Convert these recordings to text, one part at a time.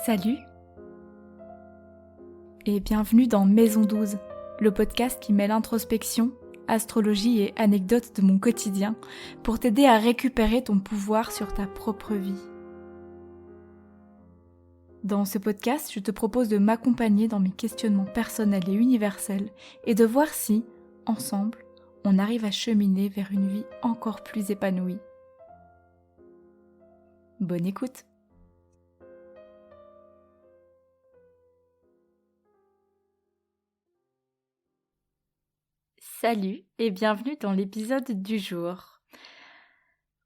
Salut et bienvenue dans Maison 12, le podcast qui mêle introspection, astrologie et anecdotes de mon quotidien pour t'aider à récupérer ton pouvoir sur ta propre vie. Dans ce podcast, je te propose de m'accompagner dans mes questionnements personnels et universels et de voir si, ensemble, on arrive à cheminer vers une vie encore plus épanouie. Bonne écoute! Salut et bienvenue dans l'épisode du jour.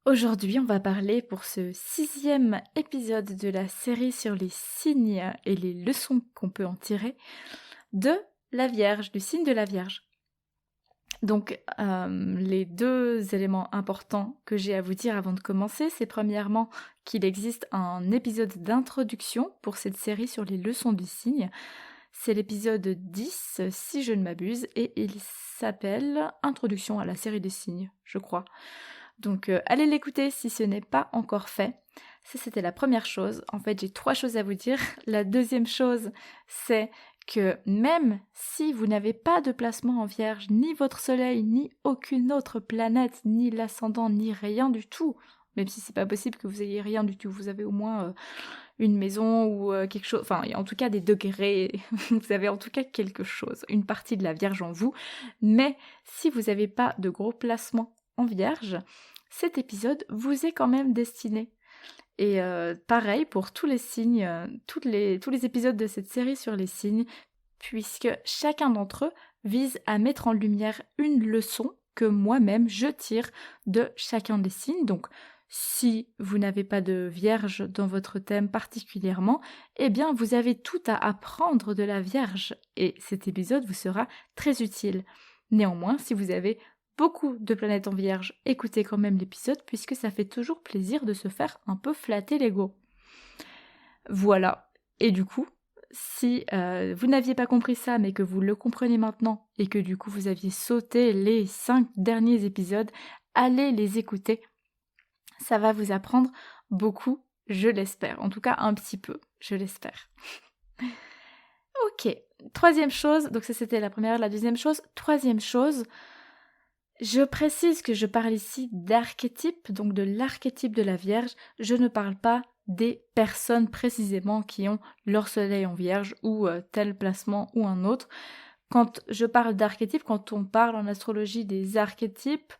Aujourd'hui, on va parler pour ce 6e épisode de la série sur les signes et les leçons qu'on peut en tirer de la Vierge, du signe de la Vierge. Donc, les deux éléments importants que j'ai à vous dire avant de commencer, c'est premièrement qu'il existe un épisode d'introduction pour cette série sur les leçons du signe. C'est l'épisode 10, si je ne m'abuse, et il s'appelle « Introduction à la série des signes », je crois. Donc allez l'écouter si ce n'est pas encore fait. Ça, c'était la première chose. En fait, j'ai 3 choses à vous dire. La deuxième chose, c'est que même si vous n'avez pas de placement en Vierge, ni votre soleil, ni aucune autre planète, ni l'ascendant, ni rien du tout, même si c'est pas possible que vous ayez rien du tout, vous avez au moins une maison ou quelque chose, enfin en tout cas des degrés, vous avez en tout cas quelque chose, une partie de la Vierge en vous, mais si vous n'avez pas de gros placements en Vierge, cet épisode vous est quand même destiné. Et pareil pour tous les signes, tous les épisodes de cette série sur les signes, puisque chacun d'entre eux vise à mettre en lumière une leçon que moi-même je tire de chacun des signes. Donc si vous n'avez pas de Vierge dans votre thème particulièrement, eh bien vous avez tout à apprendre de la Vierge et cet épisode vous sera très utile. Néanmoins, si vous avez beaucoup de planètes en Vierge, écoutez quand même l'épisode puisque ça fait toujours plaisir de se faire un peu flatter l'ego. Voilà. Et du coup, si vous n'aviez pas compris ça mais que vous le comprenez maintenant et que du coup vous aviez sauté les 5 derniers épisodes, allez les écouter. Ça va vous apprendre beaucoup, je l'espère. En tout cas, un petit peu, je l'espère. Ok, troisième chose, donc ça c'était la première, la deuxième chose. Troisième chose, je précise que je parle ici d'archétype, donc de l'archétype de la Vierge. Je ne parle pas des personnes précisément qui ont leur soleil en Vierge ou tel placement ou un autre. Quand je parle d'archétype, quand on parle en astrologie des archétypes,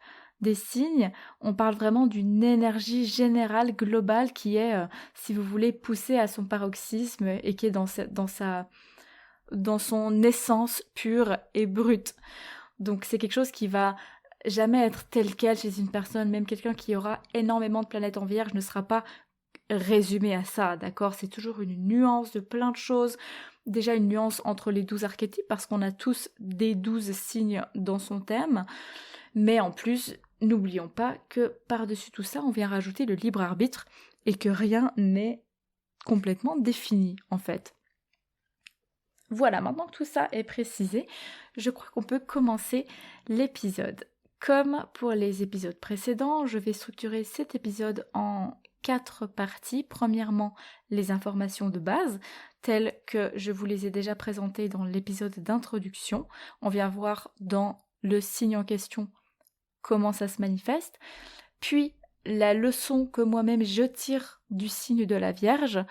des signes, on parle vraiment d'une énergie générale, globale, qui est, si vous voulez, poussée à son paroxysme et qui est dans son essence pure et brute. Donc c'est quelque chose qui va jamais être tel quel chez une personne, même quelqu'un qui aura énormément de planètes en Vierge ne sera pas résumé à ça, d'accord ? C'est toujours une nuance de plein de choses. Déjà une nuance entre les 12 archétypes, parce qu'on a tous des 12 signes dans son thème, mais en plus, n'oublions pas que par-dessus tout ça, on vient rajouter le libre arbitre, et que rien n'est complètement défini, en fait. Voilà, maintenant que tout ça est précisé, je crois qu'on peut commencer l'épisode. Comme pour les épisodes précédents, je vais structurer cet épisode en 4 parties. Premièrement, les informations de base, telles que je vous les ai déjà présentées dans l'épisode d'introduction. On vient voir dans le signe en question comment ça se manifeste. Puis, la leçon que moi-même je tire du signe de la Vierge,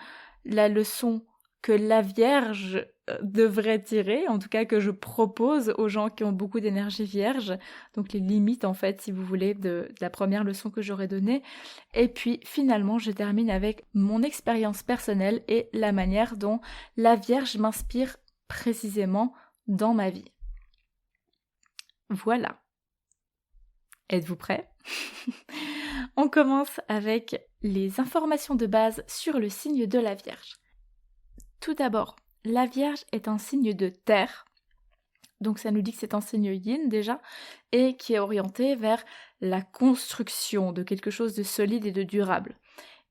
la leçon que la Vierge devrait tirer, en tout cas que je propose aux gens qui ont beaucoup d'énergie vierge, donc les limites en fait, si vous voulez, de la première leçon que j'aurais donnée. Et puis finalement, je termine avec mon expérience personnelle et la manière dont la Vierge m'inspire précisément dans ma vie. Voilà. Êtes-vous prêts ? On commence avec les informations de base sur le signe de la Vierge. Tout d'abord, la Vierge est un signe de terre, donc ça nous dit que c'est un signe yin déjà, et qui est orienté vers la construction de quelque chose de solide et de durable.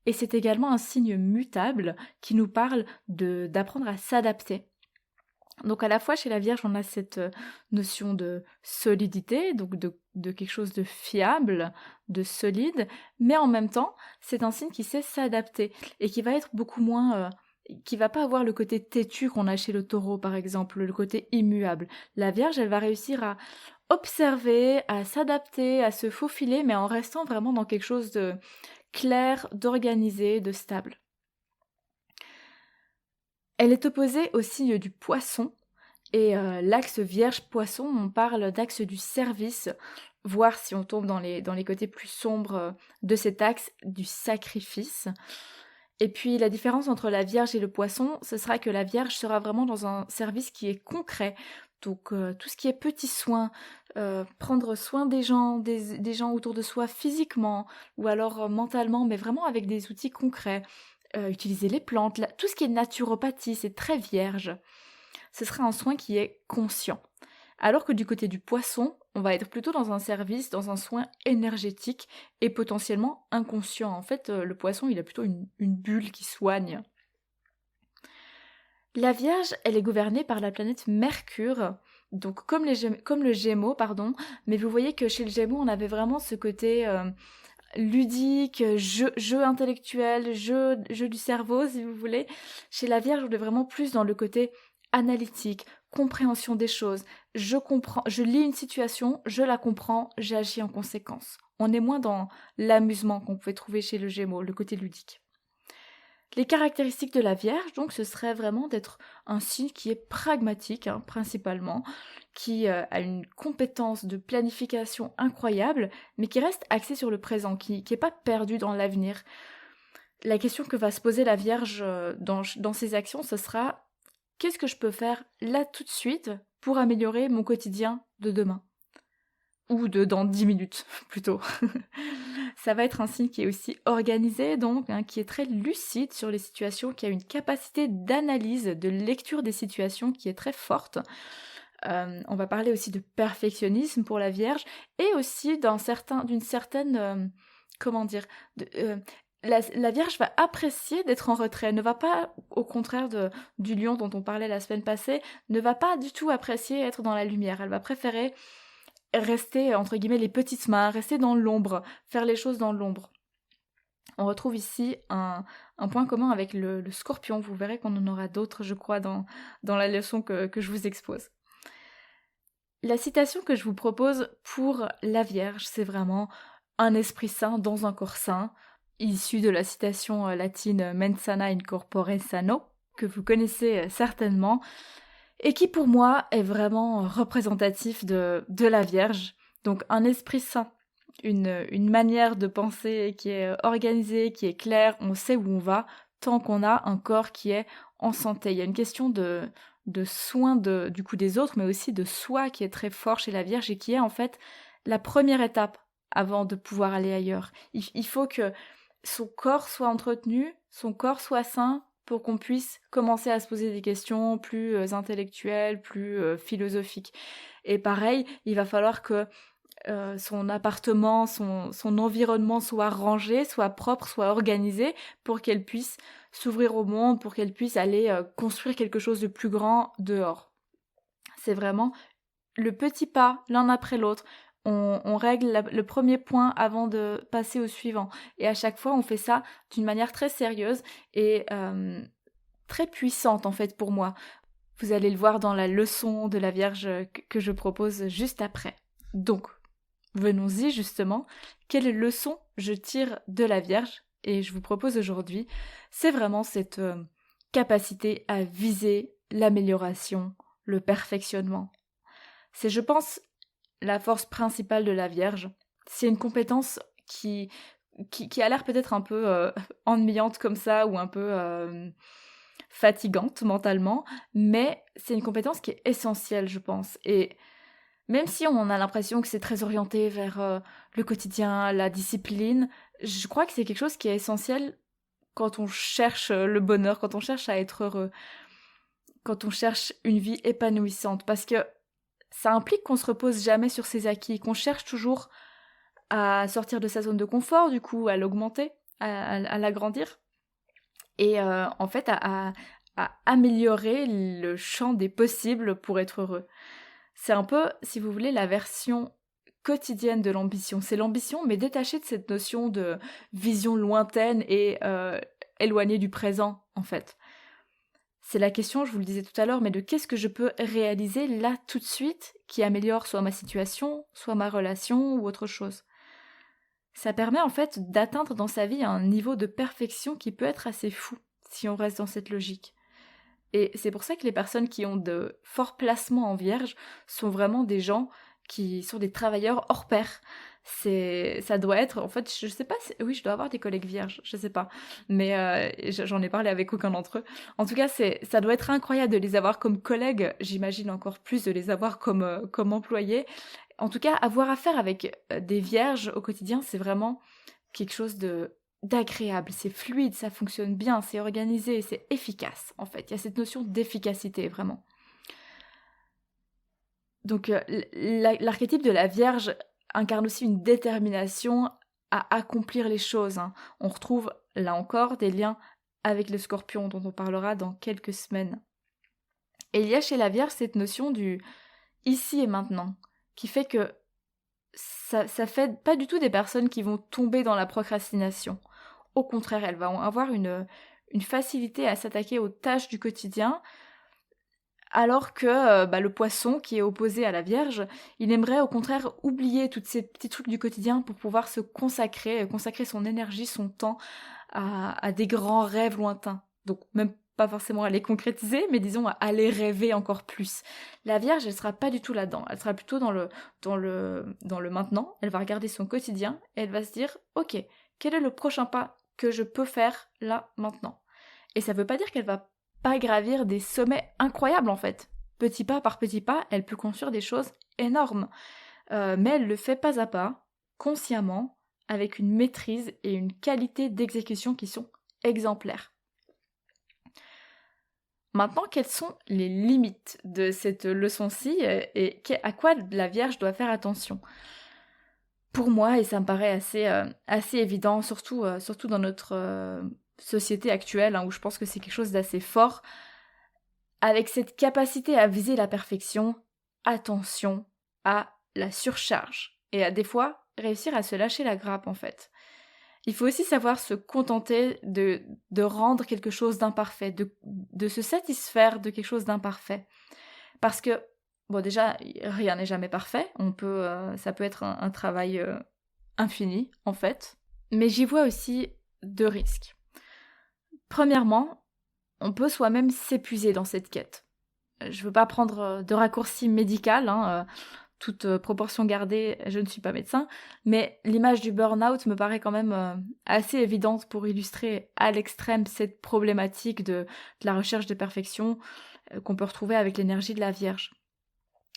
Et c'est également un signe mutable qui nous parle d'apprendre à s'adapter. Donc à la fois chez la Vierge, on a cette notion de solidité, donc de quelque chose de fiable, de solide, mais en même temps, c'est un signe qui sait s'adapter et qui va être beaucoup moins qui va pas avoir le côté têtu qu'on a chez le taureau par exemple, le côté immuable. La Vierge, elle va réussir à observer, à s'adapter, à se faufiler, mais en restant vraiment dans quelque chose de clair, d'organisé, de stable. Elle est opposée au signe du Poisson, et l'axe Vierge-Poisson, on parle d'axe du service, voire si on tombe dans les côtés plus sombres de cet axe, du sacrifice. Et puis la différence entre la Vierge et le Poisson, ce sera que la Vierge sera vraiment dans un service qui est concret. Donc tout ce qui est petits soins, prendre soin des gens autour de soi physiquement ou alors mentalement, mais vraiment avec des outils concrets. Utiliser les plantes, tout ce qui est naturopathie, c'est très vierge. Ce sera un soin qui est conscient. Alors que du côté du Poisson, on va être plutôt dans un service, dans un soin énergétique et potentiellement inconscient. En fait, le Poisson, il a plutôt une bulle qui soigne. La Vierge, elle est gouvernée par la planète Mercure, donc comme le Gémeaux, pardon, mais vous voyez que chez le Gémeaux, on avait vraiment ce côté ludique, jeu intellectuel, jeu du cerveau, si vous voulez. Chez la Vierge, on est vraiment plus dans le côté analytique, compréhension des choses. Je lis une situation, je la comprends, j'agis en conséquence. On est moins dans l'amusement qu'on pouvait trouver chez le Gémeaux, le côté ludique. Les caractéristiques de la Vierge, donc, ce serait vraiment d'être un signe qui est pragmatique, principalement, qui a une compétence de planification incroyable, mais qui reste axé sur le présent, qui n'est pas perdu dans l'avenir. La question que va se poser la Vierge dans ses actions, ce sera « Qu'est-ce que je peux faire là tout de suite pour améliorer mon quotidien de demain ?» Ou de dans 10 minutes, plutôt. Ça va être un signe qui est aussi organisé, donc, qui est très lucide sur les situations, qui a une capacité d'analyse, de lecture des situations qui est très forte. On va parler aussi de perfectionnisme pour la Vierge, et aussi d'une certaine... la Vierge va apprécier d'être en retrait, ne va pas, au contraire du lion dont on parlait la semaine passée, ne va pas du tout apprécier être dans la lumière. Elle va préférer rester, entre guillemets, les petites mains, rester dans l'ombre, faire les choses dans l'ombre. On retrouve ici un point commun avec le Scorpion. Vous verrez qu'on en aura d'autres, je crois, dans la leçon que je vous expose. La citation que je vous propose pour la Vierge, c'est vraiment « un esprit sain dans un corps sain », issue de la citation latine « mens sana in corpore sano », que vous connaissez certainement, et qui pour moi est vraiment représentatif de la Vierge. Donc un esprit sain, une manière de penser qui est organisée, qui est claire, on sait où on va, tant qu'on a un corps qui est en santé. Il y a une question de soin du coup des autres, mais aussi de soi qui est très fort chez la Vierge et qui est en fait la première étape avant de pouvoir aller ailleurs. Il faut que son corps soit entretenu, son corps soit sain, pour qu'on puisse commencer à se poser des questions plus intellectuelles, plus philosophiques. Et pareil, il va falloir que son appartement, son environnement soit rangé, soit propre, soit organisé, pour qu'elle puisse s'ouvrir au monde, pour qu'elle puisse aller construire quelque chose de plus grand dehors. C'est vraiment le petit pas, l'un après l'autre. On règle le premier point avant de passer au suivant. Et à chaque fois, on fait ça d'une manière très sérieuse et très puissante, en fait, pour moi. Vous allez le voir dans la leçon de la Vierge que je propose juste après. Donc, venons-y justement. Quelle leçon je tire de la Vierge? Et je vous propose aujourd'hui, c'est vraiment cette capacité à viser l'amélioration, le perfectionnement. C'est, je pense, la force principale de la Vierge. C'est une compétence qui a l'air peut-être un peu ennuyante comme ça, ou un peu fatigante mentalement, mais c'est une compétence qui est essentielle, je pense. Et même si on a l'impression que c'est très orienté vers le quotidien, la discipline, je crois que c'est quelque chose qui est essentiel quand on cherche le bonheur, quand on cherche à être heureux, quand on cherche une vie épanouissante, parce que ça implique qu'on se repose jamais sur ses acquis, qu'on cherche toujours à sortir de sa zone de confort, du coup, à l'augmenter, à l'agrandir, et en fait à améliorer le champ des possibles pour être heureux. C'est un peu, si vous voulez, la version quotidienne de l'ambition. C'est l'ambition, mais détachée de cette notion de vision lointaine et éloignée du présent, en fait. c'est la question, je vous le disais tout à l'heure, mais de qu'est-ce que je peux réaliser là tout de suite qui améliore soit ma situation, soit ma relation ou autre chose. Ça permet en fait d'atteindre dans sa vie un niveau de perfection qui peut être assez fou si on reste dans cette logique. Et c'est pour ça que les personnes qui ont de forts placements en vierge sont vraiment des gens qui sont des travailleurs hors pair. Ça doit être, en fait, je sais pas, oui, je dois avoir des collègues vierges, je sais pas, mais j'en ai parlé avec aucun d'entre eux. En tout cas, ça doit être incroyable de les avoir comme collègues, j'imagine encore plus de les avoir comme employés. En tout cas, avoir affaire avec des vierges au quotidien, c'est vraiment quelque chose d'agréable, c'est fluide, ça fonctionne bien, c'est organisé, c'est efficace en fait. Il y a cette notion d'efficacité vraiment. Donc l'archétype de la Vierge incarne aussi une détermination à accomplir les choses. On retrouve là encore des liens avec le Scorpion dont on parlera dans quelques semaines. Et il y a chez la Vierge cette notion du ici et maintenant qui fait que ça fait pas du tout des personnes qui vont tomber dans la procrastination. Au contraire, elles vont avoir une facilité à s'attaquer aux tâches du quotidien, alors que le poisson, qui est opposé à la Vierge, il aimerait au contraire oublier tous ces petits trucs du quotidien pour pouvoir se consacrer son énergie, son temps à des grands rêves lointains. Donc même pas forcément à les concrétiser, mais disons à les rêver encore plus. La Vierge, elle sera pas du tout là-dedans. Elle sera plutôt dans le maintenant. Elle va regarder son quotidien et elle va se dire, ok, quel est le prochain pas que je peux faire là, maintenant? Et ça veut pas dire qu'elle va pas gravir des sommets incroyables en fait. Petit pas par petit pas, elle peut construire des choses énormes. Mais elle le fait pas à pas, consciemment, avec une maîtrise et une qualité d'exécution qui sont exemplaires. Maintenant, quelles sont les limites de cette leçon-ci et à quoi la Vierge doit faire attention? Pour moi, et ça me paraît assez évident, surtout dans notre société actuelle, où je pense que c'est quelque chose d'assez fort, avec cette capacité à viser la perfection, attention à la surcharge et à des fois réussir à se lâcher la grappe en fait. Il faut aussi savoir se contenter de rendre quelque chose d'imparfait, de se satisfaire de quelque chose d'imparfait. Parce que, bon déjà, rien n'est jamais parfait, ça peut être un travail infini en fait, mais j'y vois aussi deux risques. Premièrement, on peut soi-même s'épuiser dans cette quête. Je veux pas prendre de raccourci médical, toute proportion gardée, je ne suis pas médecin, mais l'image du burn-out me paraît quand même assez évidente pour illustrer à l'extrême cette problématique de la recherche de perfection qu'on peut retrouver avec l'énergie de la Vierge.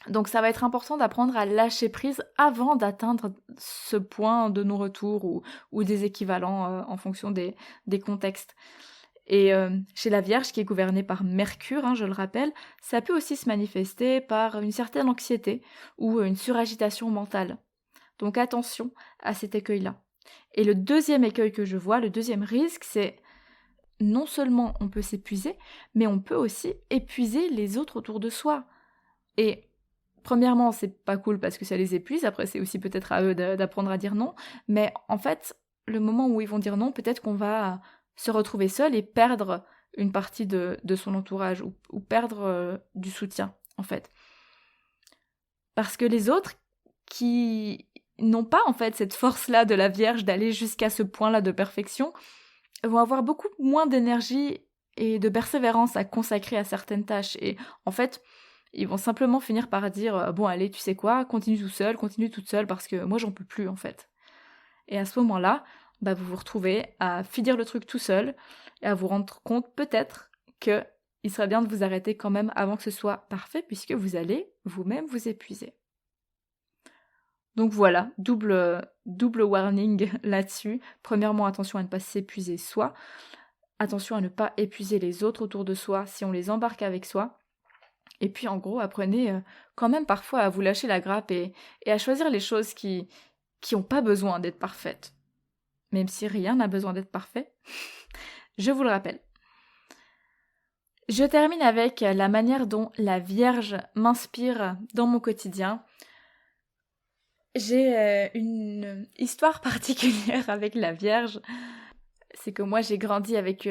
Donc ça va être important d'apprendre à lâcher prise avant d'atteindre ce point de non-retour ou des équivalents en fonction des contextes. Et chez la Vierge, qui est gouvernée par Mercure, je le rappelle, ça peut aussi se manifester par une certaine anxiété ou une suragitation mentale. Donc attention à cet écueil-là. Et le deuxième écueil que je vois, le deuxième risque, c'est non seulement on peut s'épuiser, mais on peut aussi épuiser les autres autour de soi. Et premièrement, c'est pas cool parce que ça les épuise, après c'est aussi peut-être à eux d'apprendre à dire non, mais en fait, le moment où ils vont dire non, peut-être qu'on va se retrouver seul et perdre une partie de son entourage ou perdre du soutien, en fait. Parce que les autres qui n'ont pas, en fait, cette force-là de la Vierge d'aller jusqu'à ce point-là de perfection, vont avoir beaucoup moins d'énergie et de persévérance à consacrer à certaines tâches. Et en fait, ils vont simplement finir par dire « Bon, allez, tu sais quoi, continue toute seule, parce que moi, j'en peux plus, en fait. » Et à ce moment-là, vous vous retrouvez à finir le truc tout seul et à vous rendre compte peut-être qu'il serait bien de vous arrêter quand même avant que ce soit parfait puisque vous allez vous-même vous épuiser. Donc voilà, double warning là-dessus. Premièrement, attention à ne pas s'épuiser soi. Attention à ne pas épuiser les autres autour de soi si on les embarque avec soi. Et puis en gros, apprenez quand même parfois à vous lâcher la grappe et à choisir les choses qui n'ont pas besoin d'être parfaites. Même si rien n'a besoin d'être parfait, je vous le rappelle. Je termine avec la manière dont la Vierge m'inspire dans mon quotidien. J'ai une histoire particulière avec la Vierge. C'est que moi j'ai grandi avec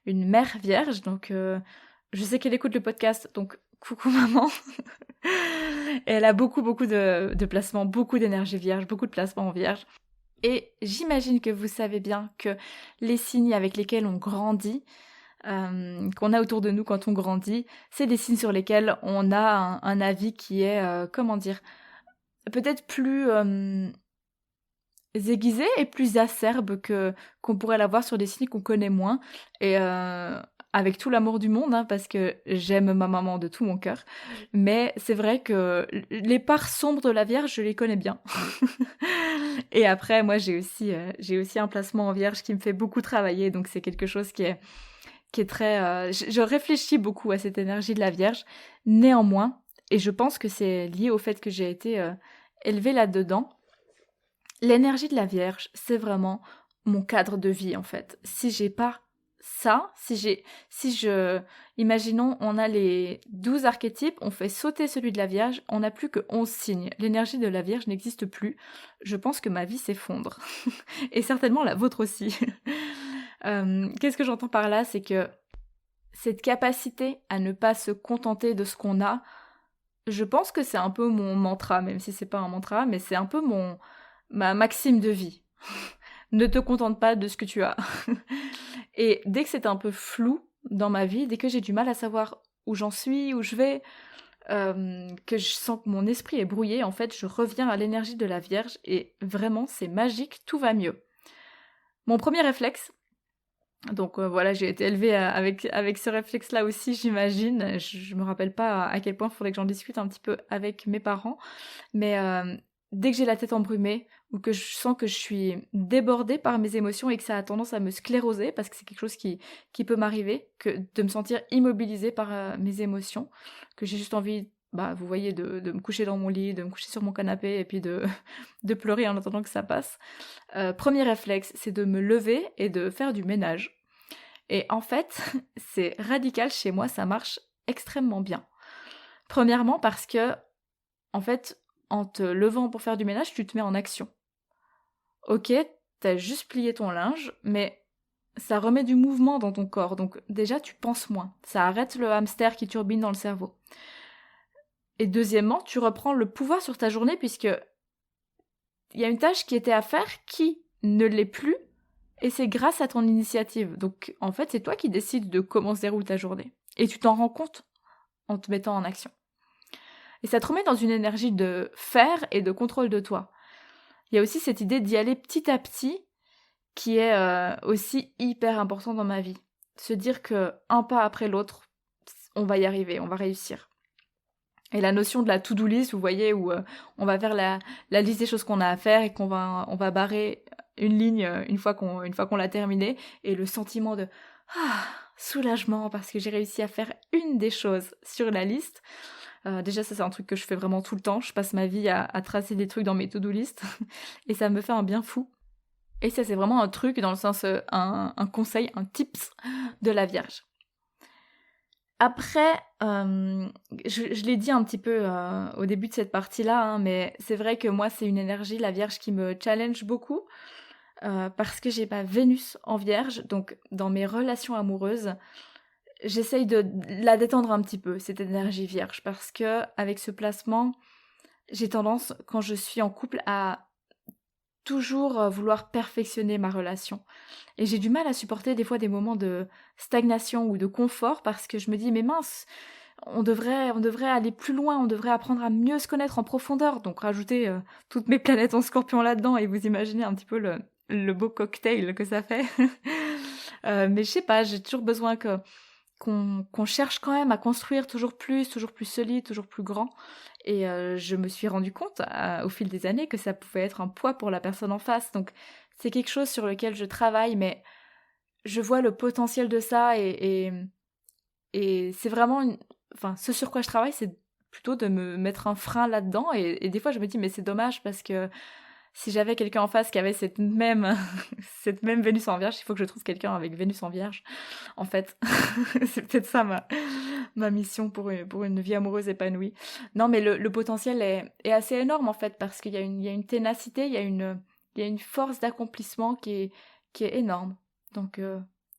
une mère vierge, donc Je sais qu'elle écoute le podcast, donc coucou maman. Et elle a beaucoup de placements, beaucoup d'énergie vierge, beaucoup de placements en vierge. Et j'imagine que vous savez bien que les signes avec lesquels on grandit, qu'on a autour de nous quand on grandit, c'est des signes sur lesquels on a un avis qui est, comment dire, peut-être plus aiguisé et plus acerbe qu'on pourrait l'avoir sur des signes qu'on connaît moins. Et avec tout l'amour du monde, hein, parce que j'aime ma maman de tout mon cœur. Mais c'est vrai que les parts sombres de la Vierge, je les connais bien. Et après, moi, j'ai aussi un placement en Vierge qui me fait beaucoup travailler. Donc c'est quelque chose qui est très... je réfléchis beaucoup à cette énergie de la Vierge. Néanmoins, et je pense que c'est lié au fait que j'ai été élevée là-dedans, l'énergie de la Vierge, c'est vraiment mon cadre de vie en fait. Si j'ai pas ça, imaginons, on a les 12 archétypes, on fait sauter celui de la Vierge, on n'a plus que 11 signes. L'énergie de la Vierge n'existe plus. Je pense que ma vie s'effondre. Et certainement la vôtre aussi. Qu'est-ce que j'entends par là? C'est que cette capacité à ne pas se contenter de ce qu'on a, je pense que c'est un peu mon mantra, même si c'est pas un mantra, mais c'est un peu ma maxime de vie. Ne te contente pas de ce que tu as. Et dès que c'est un peu flou dans ma vie, dès que j'ai du mal à savoir où j'en suis, où je vais, que je sens que mon esprit est brouillé, en fait, je reviens à l'énergie de la Vierge et vraiment, c'est magique, tout va mieux. Mon premier réflexe, donc voilà, j'ai été élevée avec ce réflexe-là aussi, j'imagine. Je me rappelle pas à quel point il faudrait que j'en discute un petit peu avec mes parents, mais dès que j'ai la tête embrumée ou que je sens que je suis débordée par mes émotions et que ça a tendance à me scléroser, parce que c'est quelque chose qui peut m'arriver, que de me sentir immobilisée par mes émotions, que j'ai juste envie, bah, vous voyez, de me coucher dans mon lit, de me coucher sur mon canapé et puis de pleurer en attendant que ça passe. Premier réflexe, c'est de me lever et de faire du ménage. Et en fait, c'est radical chez moi, ça marche extrêmement bien. Premièrement parce que, en fait, en te levant pour faire du ménage, tu te mets en action. Ok, t'as juste plié ton linge, mais ça remet du mouvement dans ton corps, donc déjà tu penses moins. Ça arrête le hamster qui turbine dans le cerveau. Et deuxièmement, tu reprends le pouvoir sur ta journée puisque il y a une tâche qui était à faire qui ne l'est plus, et c'est grâce à ton initiative. Donc en fait, c'est toi qui décides de comment se déroule ta journée. Et tu t'en rends compte en te mettant en action. Et ça te remet dans une énergie de faire et de contrôle de toi. Il y a aussi cette idée d'y aller petit à petit qui est aussi hyper important dans ma vie. Se dire que un pas après l'autre, on va y arriver, on va réussir. Et la notion de la to-do list, vous voyez, où on va faire la liste des choses qu'on a à faire et on va barrer une ligne une fois qu'on l'a terminée, et le sentiment de soulagement parce que j'ai réussi à faire une des choses sur la liste. Déjà, ça c'est un truc que je fais vraiment tout le temps. Je passe ma vie à tracer des trucs dans mes to-do list et ça me fait un bien fou. Et ça c'est vraiment un truc dans le sens, un conseil, un tips de la Vierge. Après, je l'ai dit un petit peu au début de cette partie-là, hein, mais c'est vrai que moi c'est une énergie, la Vierge, qui me challenge beaucoup, parce que j'ai ma Vénus en Vierge, donc dans mes relations amoureuses, j'essaye de la détendre un petit peu, cette énergie Vierge, parce que avec ce placement, j'ai tendance, quand je suis en couple, à toujours vouloir perfectionner ma relation. Et j'ai du mal à supporter des fois des moments de stagnation ou de confort parce que je me dis, mais mince, on devrait aller plus loin, on devrait apprendre à mieux se connaître en profondeur. Donc rajouter toutes mes planètes en scorpion là-dedans et vous imaginez un petit peu le beau cocktail que ça fait. Mais je sais pas, j'ai toujours besoin qu'on cherche quand même à construire toujours plus solide, toujours plus grand. Et je me suis rendu compte au fil des années que ça pouvait être un poids pour la personne en face. Donc c'est quelque chose sur lequel je travaille, mais je vois le potentiel de ça et c'est vraiment enfin, ce sur quoi je travaille, c'est plutôt de me mettre un frein là-dedans. Et des fois, je me dis, mais c'est dommage parce que si j'avais quelqu'un en face qui avait cette même Vénus en Vierge, il faut que je trouve quelqu'un avec Vénus en Vierge. En fait, c'est peut-être ça ma mission pour une vie amoureuse épanouie. Non, mais le potentiel est assez énorme en fait, parce qu'il y a une ténacité, il y a une force d'accomplissement qui est énorme. Donc,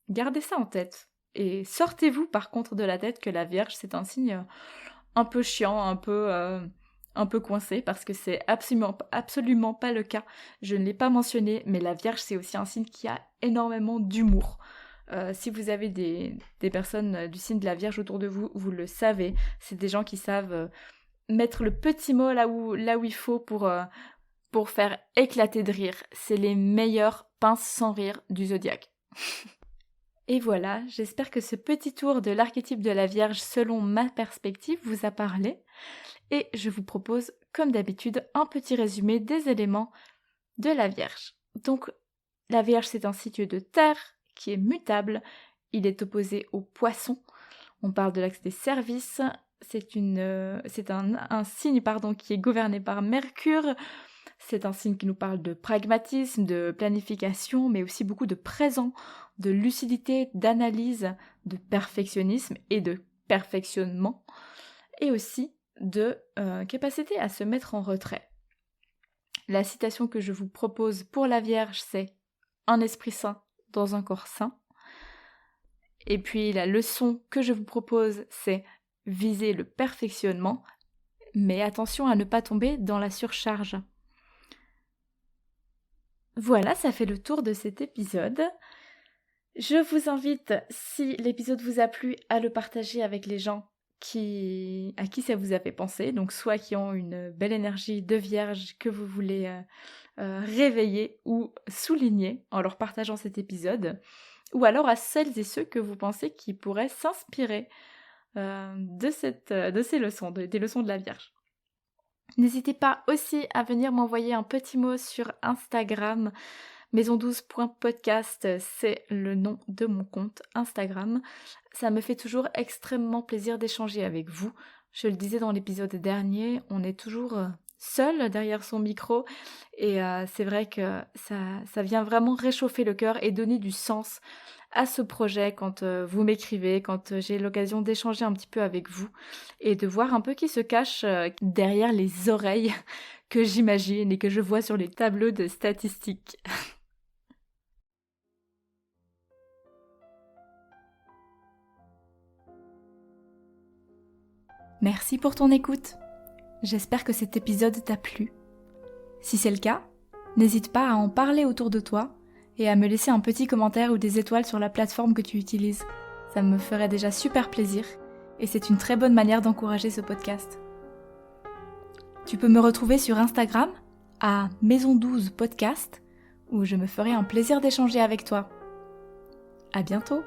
gardez ça en tête. Et sortez-vous par contre de la tête que la Vierge, c'est un signe un peu chiant, un peu coincé, parce que c'est absolument pas le cas. Je ne l'ai pas mentionné, mais la Vierge, c'est aussi un signe qui a énormément d'humour. Si vous avez des personnes du signe de la Vierge autour de vous, vous le savez. C'est des gens qui savent mettre le petit mot là où il faut pour faire éclater de rire. C'est les meilleurs pinces sans rire du zodiaque. Et voilà, j'espère que ce petit tour de l'archétype de la Vierge selon ma perspective vous a parlé. Et je vous propose, comme d'habitude, un petit résumé des éléments de la Vierge. Donc, la Vierge, c'est un signe de terre qui est mutable. Il est opposé au Poisson. On parle de l'axe des services. C'est un signe qui est gouverné par Mercure. C'est un signe qui nous parle de pragmatisme, de planification, mais aussi beaucoup de présent, de lucidité, d'analyse, de perfectionnisme et de perfectionnement, et aussi de capacité à se mettre en retrait. La citation que je vous propose pour la Vierge, c'est « Un esprit sain dans un corps sain ». Et puis la leçon que je vous propose, c'est « Viser le perfectionnement », mais attention à ne pas tomber dans la surcharge. Voilà, ça fait le tour de cet épisode. Je vous invite, si l'épisode vous a plu, à le partager avec les gens à qui ça vous a fait penser, donc soit qui ont une belle énergie de Vierge que vous voulez réveiller ou souligner en leur partageant cet épisode, ou alors à celles et ceux que vous pensez qui pourraient s'inspirer de ces leçons, des leçons de la Vierge. N'hésitez pas aussi à venir m'envoyer un petit mot sur Instagram. maison12.podcast, c'est le nom de mon compte Instagram. Ça me fait toujours extrêmement plaisir d'échanger avec vous. Je le disais dans l'épisode dernier, on est toujours seul derrière son micro et c'est vrai que ça vient vraiment réchauffer le cœur et donner du sens à ce projet quand vous m'écrivez, quand j'ai l'occasion d'échanger un petit peu avec vous et de voir un peu qui se cache derrière les oreilles que j'imagine et que je vois sur les tableaux de statistiques. Merci pour ton écoute. J'espère que cet épisode t'a plu. Si c'est le cas, n'hésite pas à en parler autour de toi et à me laisser un petit commentaire ou des étoiles sur la plateforme que tu utilises. Ça me ferait déjà super plaisir et c'est une très bonne manière d'encourager ce podcast. Tu peux me retrouver sur Instagram à maison12podcast où je me ferai un plaisir d'échanger avec toi. À bientôt!